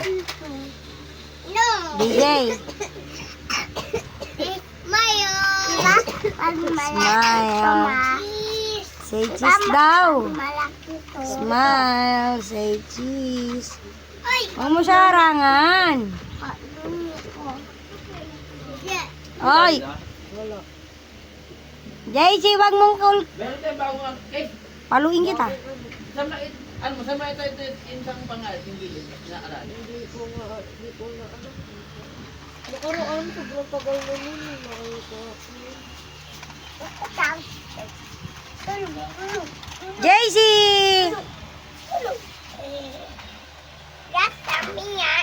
No. DJ. Mayo. Smile. Say cheese daw. Malaki to. Smile. Say cheese. Ay. Huwag mo siya harangan. Yeah. Oy. JC, wag mong Meron tayong bagong cake. paluin kita. Sama ito insang pangalit, yung gilid, inaaral. Hindi ko na ano. Nakaraan, sobrang tagal na nun. Nakita. JC!